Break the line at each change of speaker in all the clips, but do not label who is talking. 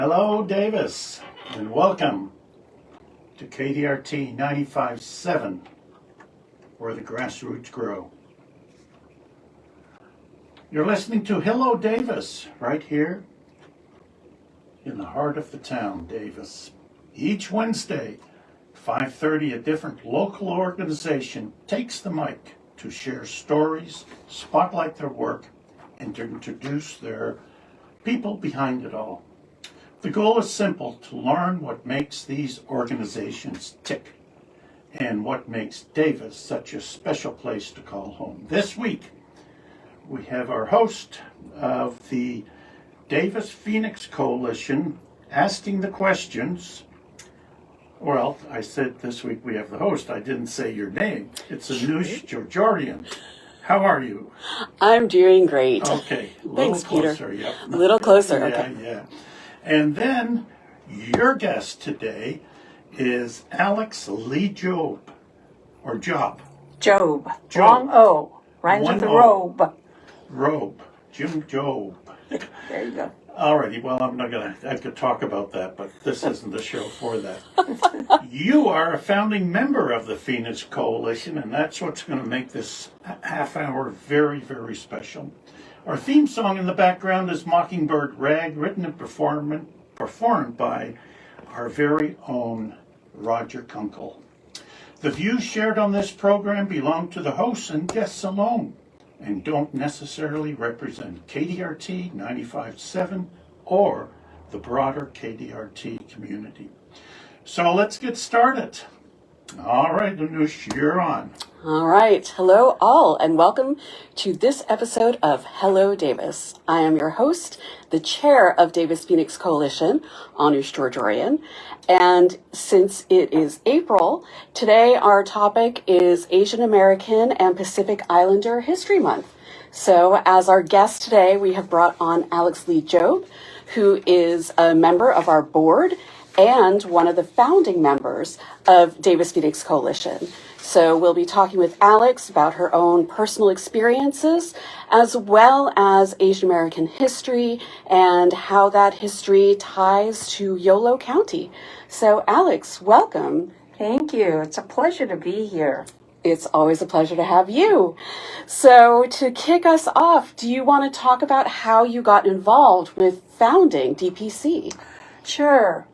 Hello, Davis, and welcome to KDRT 95.7, where the grassroots grow. You're listening to Hello, Davis, right here in the heart of the town, Davis. Each Wednesday, 5:30, a different local organization takes the mic to share stories, spotlight their work, and to introduce their people behind it all. The goal is simple: to learn what makes these organizations tick and what makes Davis such a special place to call home. This week, we have our host of the Davis Phoenix Coalition asking the questions. Well, I said this week we have the host. I didn't say your name. It's Anoosh Jorjorian. How are you?
I'm doing great.
Okay, a little
Thanks,
closer.
Peter.
Yep.
A little closer,
Yeah,
okay.
yeah. And then your guest today is Alex Lee-Jobe, or Job.
Job.
Job.
Wrong O. Rhymes
One
with the
O.
robe.
Robe. Jim Job.
There you go.
Alrighty, well, I could talk about that, but this isn't the show for that. You are a founding member of the Phoenix Coalition, and that's what's going to make this half hour very, very special. Our theme song in the background is Mockingbird Rag, written and performed by our very own Roger Kunkel. The views shared on this program belong to the hosts and guests alone, and don't necessarily represent KDRT 95.7 or the broader KDRT community. So let's get started. All right, Anoosh, you're on.
All right. Hello, all, and welcome to this episode of Hello, Davis. I am your host, the chair of Davis Phoenix Coalition, Anoosh Jorjorian. And since it is April, today our topic is Asian American and Pacific Islander History Month. So as our guest today, we have brought on Alex Lee-Jobe, who is a member of our board and one of the founding members of Davis Phoenix Coalition. So we'll be talking with Alex about her own personal experiences, as well as Asian American history and how that history ties to Yolo County. So Alex, welcome.
Thank you. It's a pleasure to be here.
It's always a pleasure to have you. So to kick us off, do you want to talk about how you got involved with founding DPC?
Sure.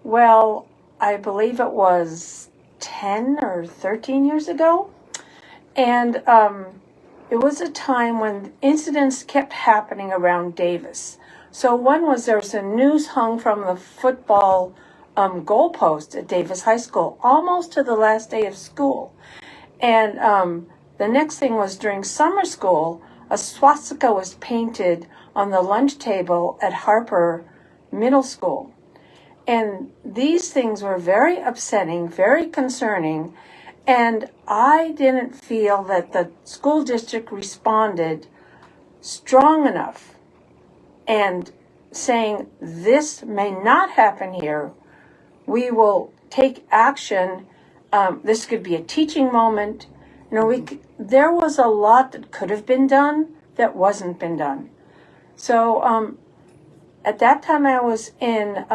Well, I believe it was 10 or 13 years ago. And it was a time when incidents kept happening around Davis. So one was there was a noose hung from the football goalpost at Davis High School, almost to the last day of school. And the next thing was during summer school, a swastika was painted on the lunch table at Harper Middle School. And these things were very upsetting, very concerning, and I didn't feel that the school district responded strong enough and saying, this may not happen here. We will take action. This could be a teaching moment. You know, there was a lot that could have been done that wasn't been done. So at that time I was in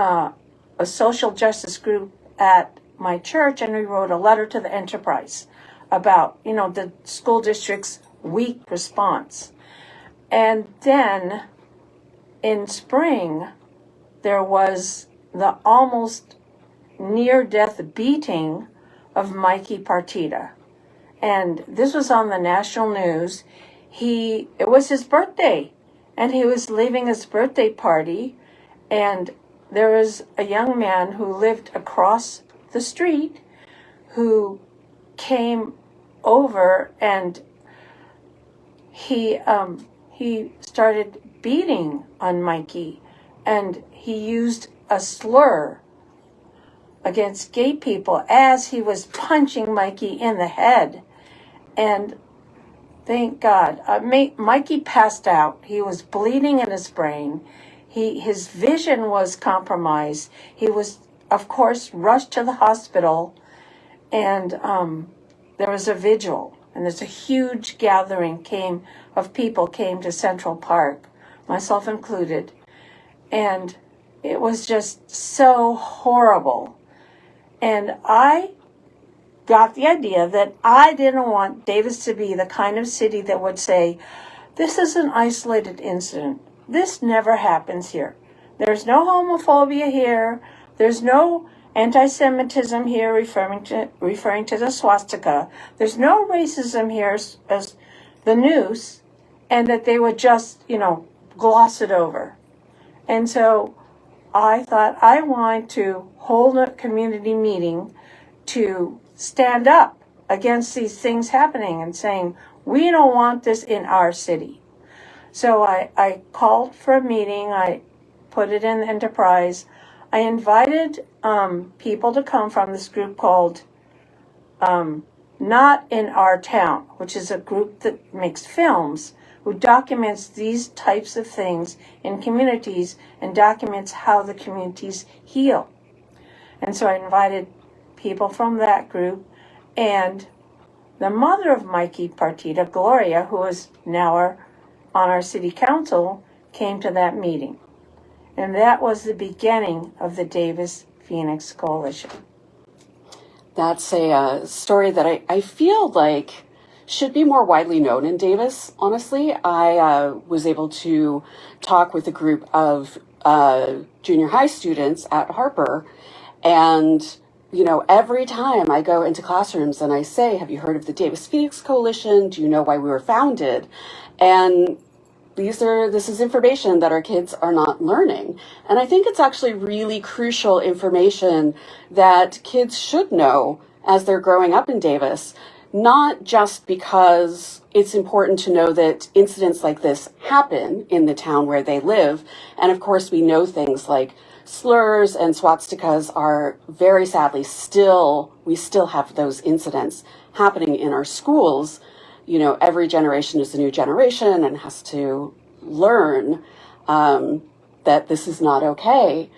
a social justice group at my church, and we wrote a letter to the Enterprise about, the school district's weak response. And then in spring, there was the almost near-death beating of Mikey Partita. And this was on the national news. It was his birthday, and he was leaving his birthday party, and there was a young man who lived across the street who came over, and he started beating on Mikey, and he used a slur against gay people as he was punching Mikey in the head. And thank God, Mikey passed out. He was bleeding in his brain. His vision was compromised. He was, of course, rushed to the hospital, and there was a vigil, and there's a huge gathering of people came to Central Park, myself included, and it was just so horrible. And I got the idea that I didn't want Davis to be the kind of city that would say, this is an isolated incident. This never happens here. There's no homophobia here. There's no anti-Semitism here referring to the swastika. There's no racism here as the noose, and that they would just, gloss it over. And so I thought I want to hold a community meeting to stand up against these things happening and saying, we don't want this in our city. So I called for a meeting. I put it in the Enterprise. I invited people to come from this group called Not in Our Town, which is a group that makes films, who documents these types of things in communities and documents how the communities heal. And so I invited people from that group, and the mother of Mikey Partita, Gloria, who is now on our city council, came to that meeting. And that was the beginning of the Davis Phoenix Coalition.
That's a story that I feel like should be more widely known in Davis, honestly. I was able to talk with a group of junior high students at Harper, and every time I go into classrooms and I say, have you heard of the Davis Phoenix Coalition? Do you know why we were founded? And this is information that our kids are not learning. And I think it's actually really crucial information that kids should know as they're growing up in Davis, not just because it's important to know that incidents like this happen in the town where they live. And of course, we know things like slurs and swastikas are very sadly we still have those incidents happening in our schools. Every generation is a new generation and has to learn that this is not okay.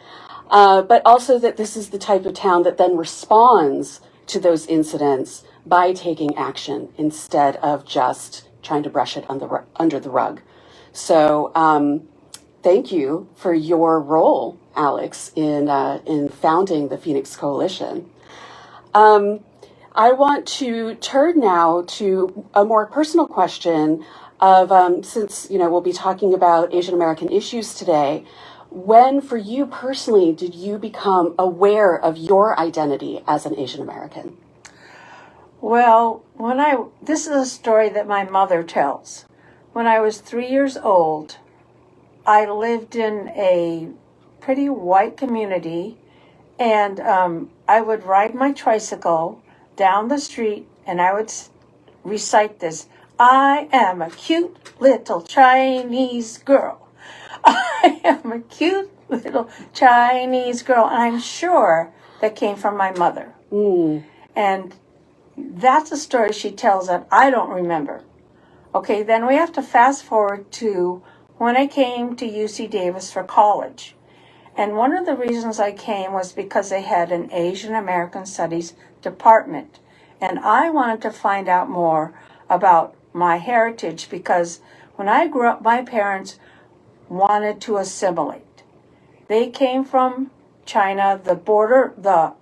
But also that this is the type of town that then responds to those incidents by taking action instead of just trying to brush it under the rug. So thank you for your role, Alex, in founding the Phoenix Coalition. I want to turn now to a more personal question of, since, we'll be talking about Asian American issues today, when for you personally did you become aware of your identity as an Asian American?
Well, this is a story that my mother tells. When I was 3 years old, I lived in a pretty white community, and I would ride my tricycle down the street, and I would recite this: I am a cute little Chinese girl. I am a cute little Chinese girl. And I'm sure that came from my mother. And that's a story she tells that I don't remember. Okay, then we have to fast forward to when I came to UC Davis for college. And one of the reasons I came was because they had an Asian American Studies department. And I wanted to find out more about my heritage, because when I grew up, my parents wanted to assimilate. They came from China. The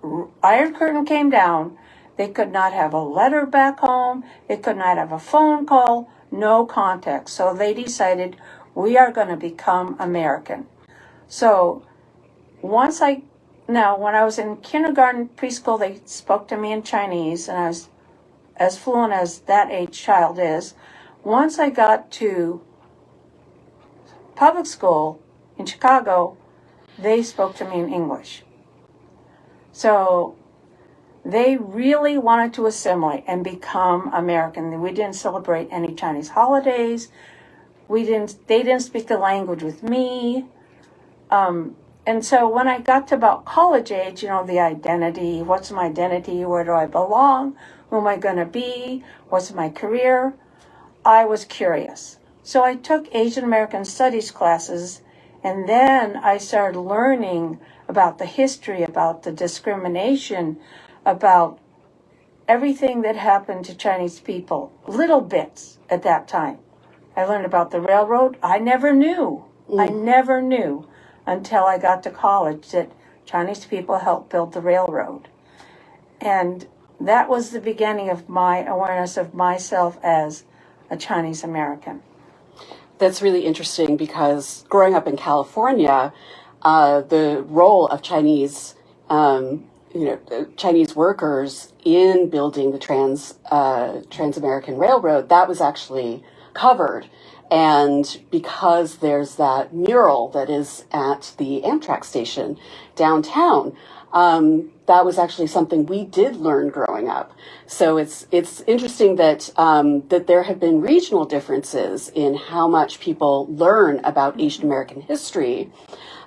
Iron Curtain came down. They could not have a letter back home. They could not have a phone call, no contact. So they decided, we are going to become American. So when I was in kindergarten, preschool, they spoke to me in Chinese, and I was as fluent as that age child is. Once I got to public school in Chicago, they spoke to me in English. So they really wanted to assimilate and become American. We didn't celebrate any Chinese holidays. They didn't speak the language with me. And so when I got to about college age, the identity, what's my identity? Where do I belong? Who am I going to be? What's my career? I was curious. So I took Asian American Studies classes, and then I started learning about the history, about the discrimination, about everything that happened to Chinese people, little bits at that time. I learned about the railroad. I never knew until I got to college that Chinese people helped build the railroad. And that was the beginning of my awareness of myself as a Chinese American.
That's really interesting because growing up in California, the role of Chinese Chinese workers in building the Trans-American Railroad, that was actually covered. And because there's that mural that is at the Amtrak station downtown, that was actually something we did learn growing up. So it's interesting that that there have been regional differences in how much people learn about Asian American history.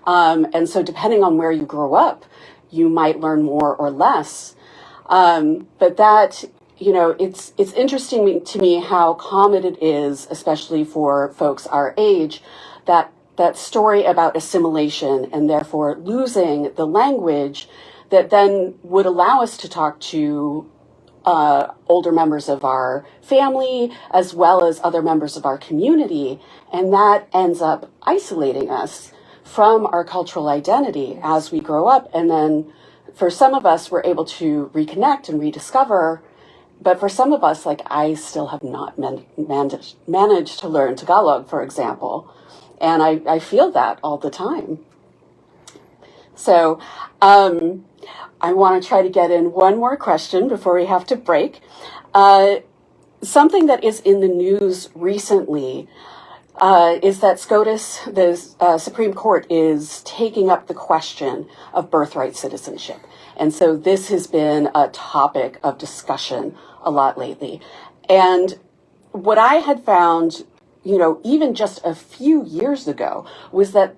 And so depending on where you grow up, you might learn more or less. But that, it's interesting to me how common it is, especially for folks our age, that story about assimilation and therefore losing the language that then would allow us to talk to older members of our family as well as other members of our community. And that ends up isolating us from our cultural identity as we grow up. And then for some of us, we're able to reconnect and rediscover. But for some of us, like I still have not managed to learn Tagalog, for example. And I feel that all the time. So I want to try to get in one more question before we have to break. Something that is in the news recently is that SCOTUS, the Supreme Court, is taking up the question of birthright citizenship. And so this has been a topic of discussion a lot lately. And what I had found, even just a few years ago, was that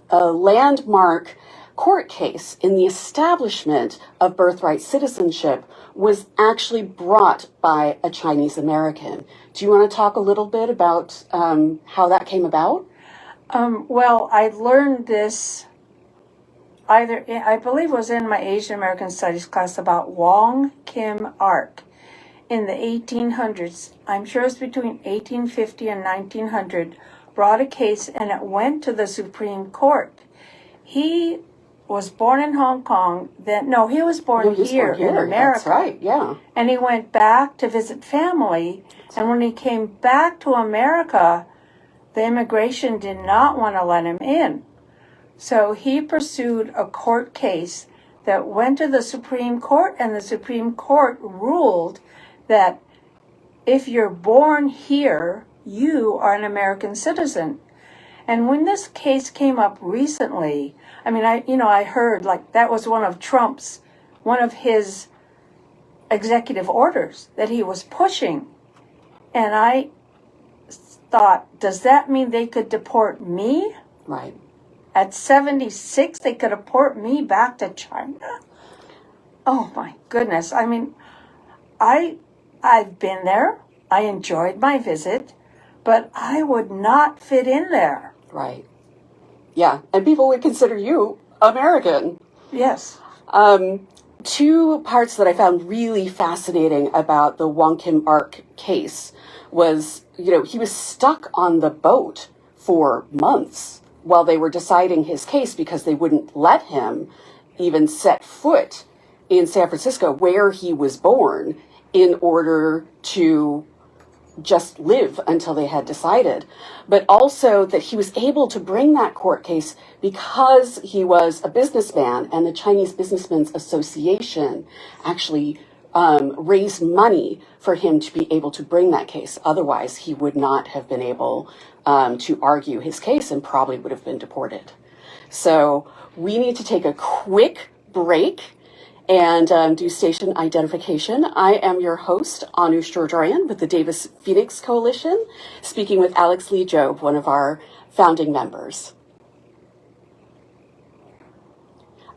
a landmark court case in the establishment of birthright citizenship was actually brought by a Chinese American. Do you want to talk a little bit about how that came about?
Well, I learned this I believe it was in my Asian American Studies class about Wong Kim Ark in the 1800s. I'm sure it's between 1850 and 1900, brought a case and it went to the Supreme Court. He was born in Hong Kong. He was born here in America.
That's right, yeah.
And he went back to visit family. And when he came back to America, the immigration did not want to let him in. So he pursued a court case that went to the Supreme Court, and the Supreme Court ruled that if you're born here, you are an American citizen. And when this case came up recently, I heard like that was one of his executive orders that he was pushing. And I thought, does that mean they could deport me?
Right.
At 76, they could deport me back to China? Oh my goodness. I've been there. I enjoyed my visit, but I would not fit in there.
Right. Yeah, and people would consider you American.
Yes.
Two parts that I found really fascinating about the Wong Kim Ark case was, he was stuck on the boat for months while they were deciding his case because they wouldn't let him even set foot in San Francisco where he was born in order to just live until they had decided. But also that he was able to bring that court case because he was a businessman, and the Chinese Businessmen's Association actually raised money for him to be able to bring that case. Otherwise, he would not have been able to argue his case and probably would have been deported. So we need to take a quick break and do station identification. I am your host, Anoosh Jorjorian, with the Davis Phoenix Coalition, speaking with Alex Lee-Jobe, one of our founding members.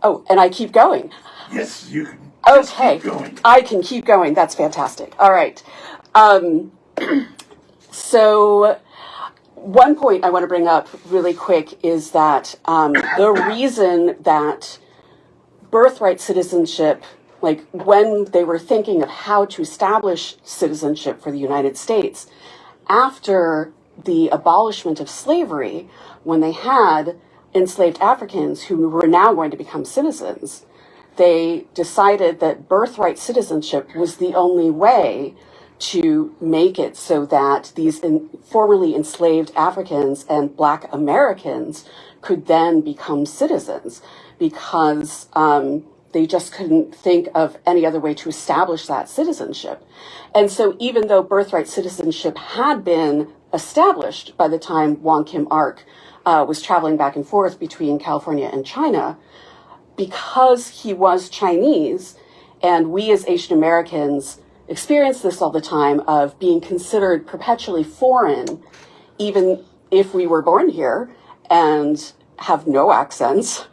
Oh, and I keep going.
Yes, you can.
Okay,
Keep going.
I can keep going. That's fantastic. All right. So one point I want to bring up really quick is that the reason that birthright citizenship, like when they were thinking of how to establish citizenship for the United States, after the abolishment of slavery, when they had enslaved Africans who were now going to become citizens, they decided that birthright citizenship was the only way to make it so that these formerly enslaved Africans and Black Americans could then become citizens, because they just couldn't think of any other way to establish that citizenship. And so even though birthright citizenship had been established by the time Wong Kim Ark was traveling back and forth between California and China, because he was Chinese, and we as Asian Americans experience this all the time of being considered perpetually foreign, even if we were born here and have no accents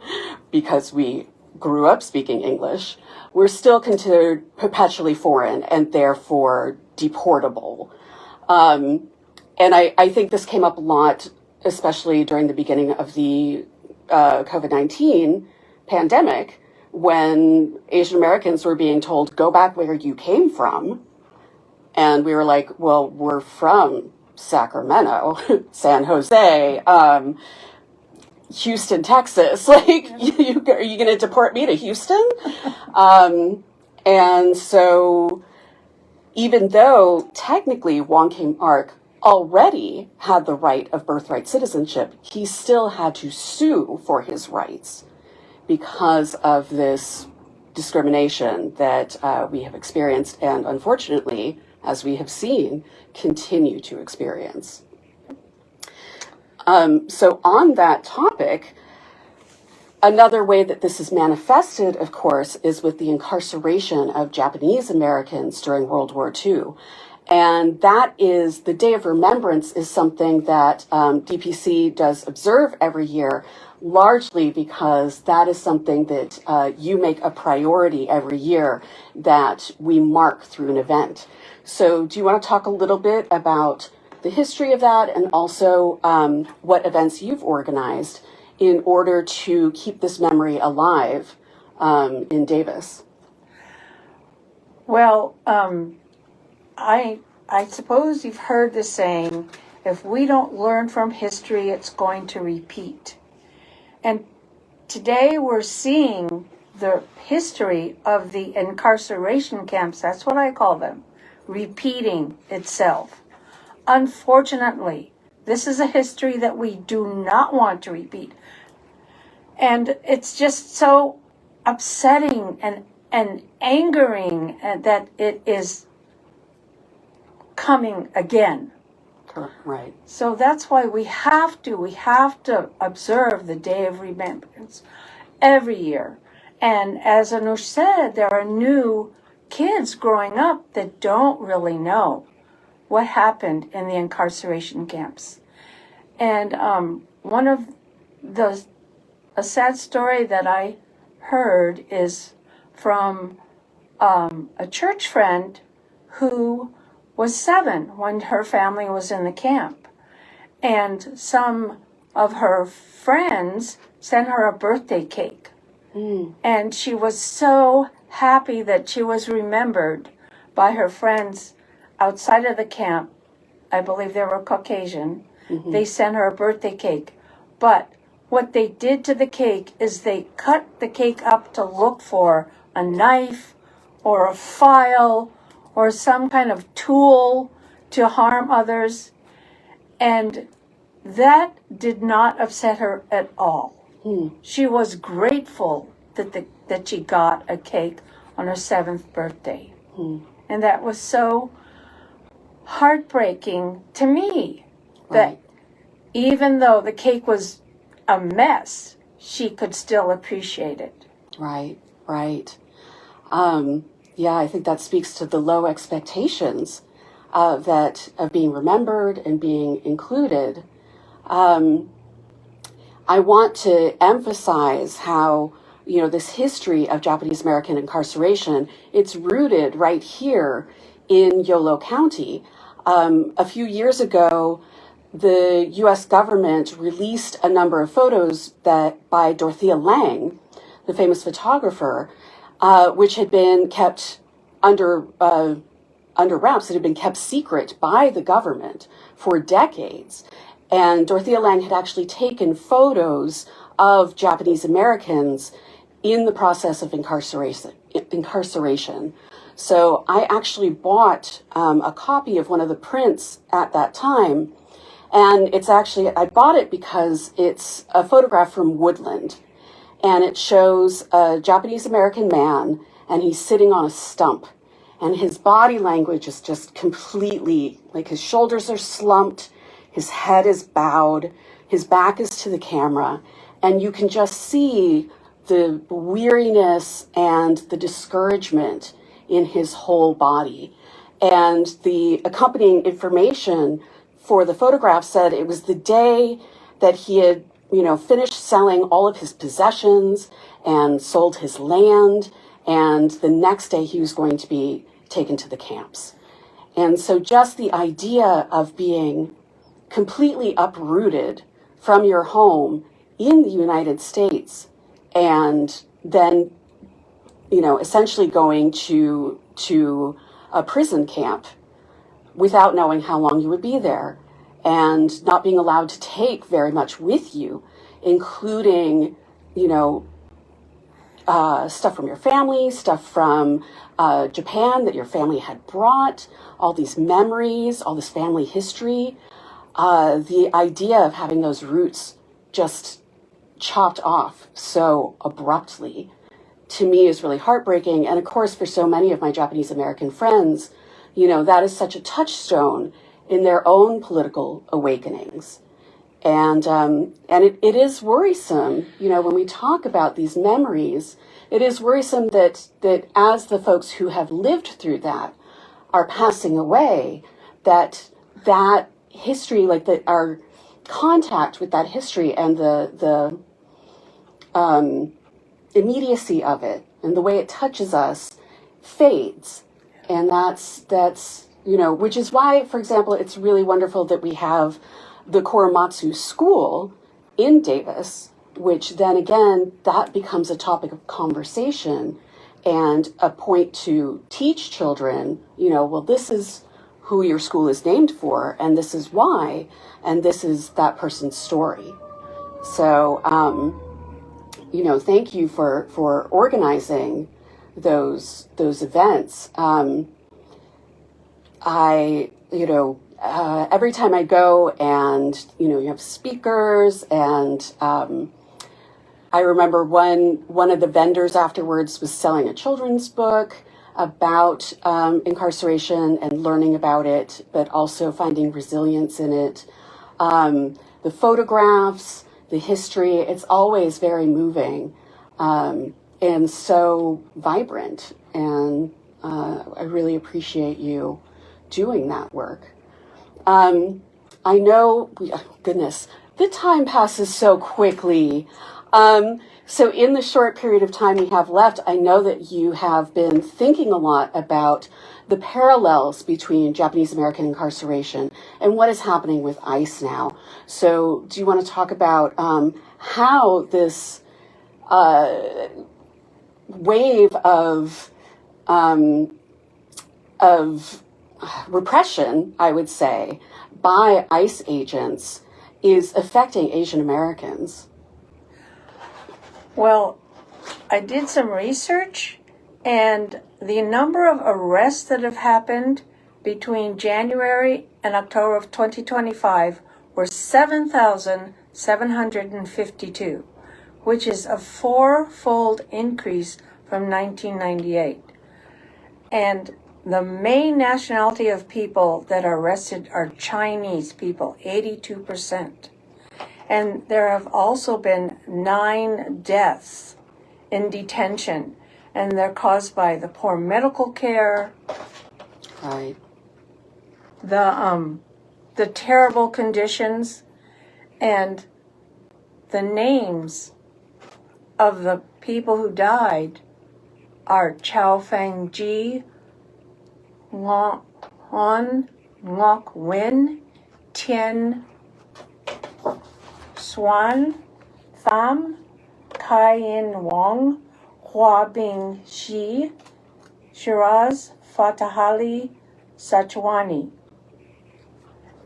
because we grew up speaking English, we're still considered perpetually foreign and therefore deportable. And I think this came up a lot, especially during the beginning of the COVID-19 pandemic, when Asian Americans were being told, go back where you came from. And we were like, well, we're from Sacramento, San Jose, Houston, Texas. Like, are you going to deport me to Houston? And so even though technically Wong Kim Ark already had the right of birthright citizenship, he still had to sue for his rights because of this discrimination that we have experienced and, unfortunately, as we have seen, continue to experience. So on that topic, another way that this is manifested, of course, is with the incarceration of Japanese Americans during World War II. And that is, the Day of Remembrance is something that DPC does observe every year, largely because that is something that you make a priority every year that we mark through an event. So do you want to talk a little bit about the history of that and also what events you've organized in order to keep this memory alive in Davis?
Well, I suppose you've heard the saying, if we don't learn from history, it's going to repeat. And today we're seeing the history of the incarceration camps, that's what I call them, repeating itself. Unfortunately, this is a history that we do not want to repeat. And it's just so upsetting and angering that it is coming again.
Right.
So that's why we have to observe the Day of Remembrance every year. And as Anoosh said, there are new kids growing up that don't really know what happened in the incarceration camps. And one of a sad story that I heard is from a church friend who was 7 when her family was in the camp. And some of her friends sent her a birthday cake. And she was so happy that she was remembered by her friends outside of the camp. I believe they were Caucasian. They sent her a birthday cake. But what they did to the cake is they cut the cake up to look for a knife or a file or some kind of tool to harm others. And that did not upset her at all. She was grateful that she got a cake on her 7th birthday. And that was so heartbreaking to me that even though the cake was a mess, she could still appreciate it.
Right. Yeah, I think that speaks to the low expectations of being remembered and being included. I want to emphasize how, this history of Japanese American incarceration, it's rooted right here in Yolo County. A few years ago, the U.S. government released a number of photos by Dorothea Lange, the famous photographer, which had been kept under wraps. It had been kept secret by the government for decades. And Dorothea Lange had actually taken photos of Japanese Americans in the process of incarceration. So I actually bought a copy of one of the prints at that time. And it's actually, I bought it because it's a photograph from Woodland. And it shows a Japanese American man, and he's sitting on a stump. And his body language is just completely, like his shoulders are slumped, his head is bowed, his back is to the camera. And you can just see the weariness and the discouragement in his whole body. And the accompanying information for the photograph said it was the day that he had, finished selling all of his possessions and sold his land. And the next day he was going to be taken to the camps. And so just the idea of being completely uprooted from your home in the United States and then, essentially going to a prison camp without knowing how long you would be there and not being allowed to take very much with you, including, stuff from your family, stuff from Japan that your family had brought, all these memories, all this family history. The idea of having those roots just chopped off so abruptly, to me, is really heartbreaking. And of course, for so many of my Japanese American friends, that is such a touchstone in their own political awakenings. And it is worrisome, when we talk about these memories, it is worrisome that as the folks who have lived through that are passing away, that history, like that our contact with that history and the immediacy of it and the way it touches us fades. And that's which is why, for example, it's really wonderful that we have the Korematsu School in Davis, which then again, that becomes a topic of conversation and a point to teach children, well, this is who your school is named for, and this is why, and this is that person's story. So, thank you for organizing those events. Every time I go and, you have speakers and, I remember one of the vendors afterwards was selling a children's book about incarceration and learning about it, but also finding resilience in it. The photographs, the history, it's always very moving and so vibrant. And I really appreciate you doing that work. I know, goodness, the time passes so quickly. So in the short period of time we have left, I know that you have been thinking a lot about the parallels between Japanese American incarceration and what is happening with ICE now. So do you want to talk about how this wave of repression, I would say, by ICE agents is affecting Asian Americans?
Well, I did some research, and the number of arrests that have happened between January and October of 2025 were 7,752, which is a four-fold increase from 1998. And the main nationality of people that are arrested are Chinese people, 82%. And there have also been 9 deaths in detention, and they're caused by the poor medical care,
Right.
the terrible conditions, and the names of the people who died are Chow Fang Ji, Hon Ngoc Win, Tien Xuan Pham, Kai Yin Wong, Hua Bing Shi, Shiraz Fatahali Sachwani.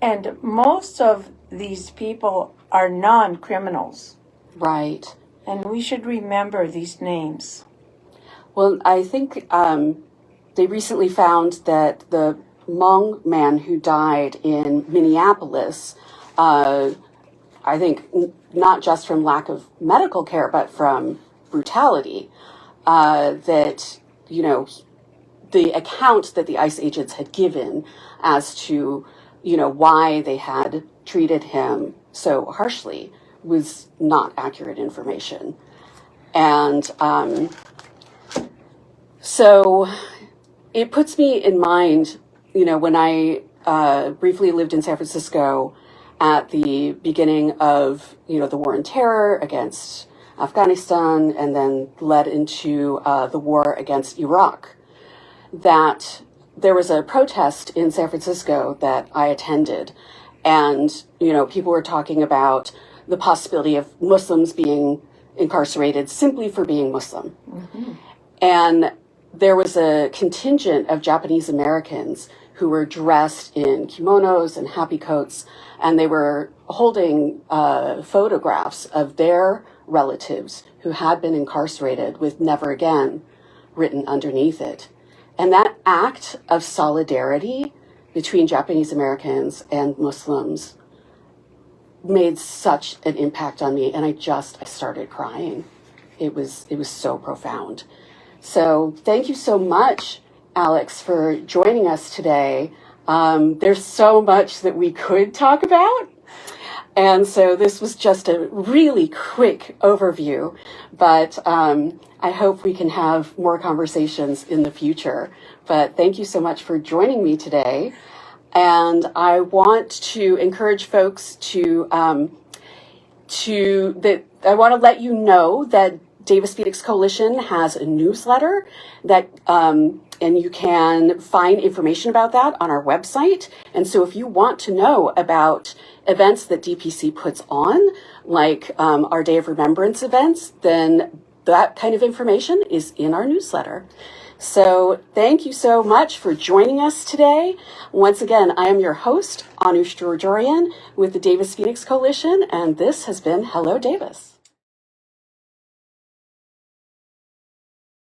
And most of these people are non-criminals.
Right.
And we should remember these names.
Well, I think they recently found that the Hmong man who died in Minneapolis, I think not just from lack of medical care, but from brutality, that, you know, the account that the ICE agents had given as to, you know, why they had treated him so harshly was not accurate information. And so it puts me in mind, you know, when I briefly lived in San Francisco at the beginning of, you know, the war on terror against Afghanistan and then led into the war against Iraq, that there was a protest in San Francisco that I attended. And, you know, people were talking about the possibility of Muslims being incarcerated simply for being Muslim. Mm-hmm. And there was a contingent of Japanese Americans who were dressed in kimonos and happy coats, and they were holding photographs of their relatives who had been incarcerated with "Never Again" written underneath it. And that act of solidarity between Japanese Americans and Muslims made such an impact on me, and I started crying. It was so profound. So thank you so much, Alex, for joining us today. There's so much that we could talk about. And so this was just a really quick overview, but I hope we can have more conversations in the future. But thank you so much for joining me today. And I want to encourage folks I want to let you know that Davis Phoenix Coalition has a newsletter that, and you can find information about that on our website. And so if you want to know about events that DPC puts on, like our Day of Remembrance events, then that kind of information is in our newsletter. So thank you so much for joining us today. Once again, I am your host, Anoosh Jorjorian, with the Davis Phoenix Coalition, and this has been Hello Davis.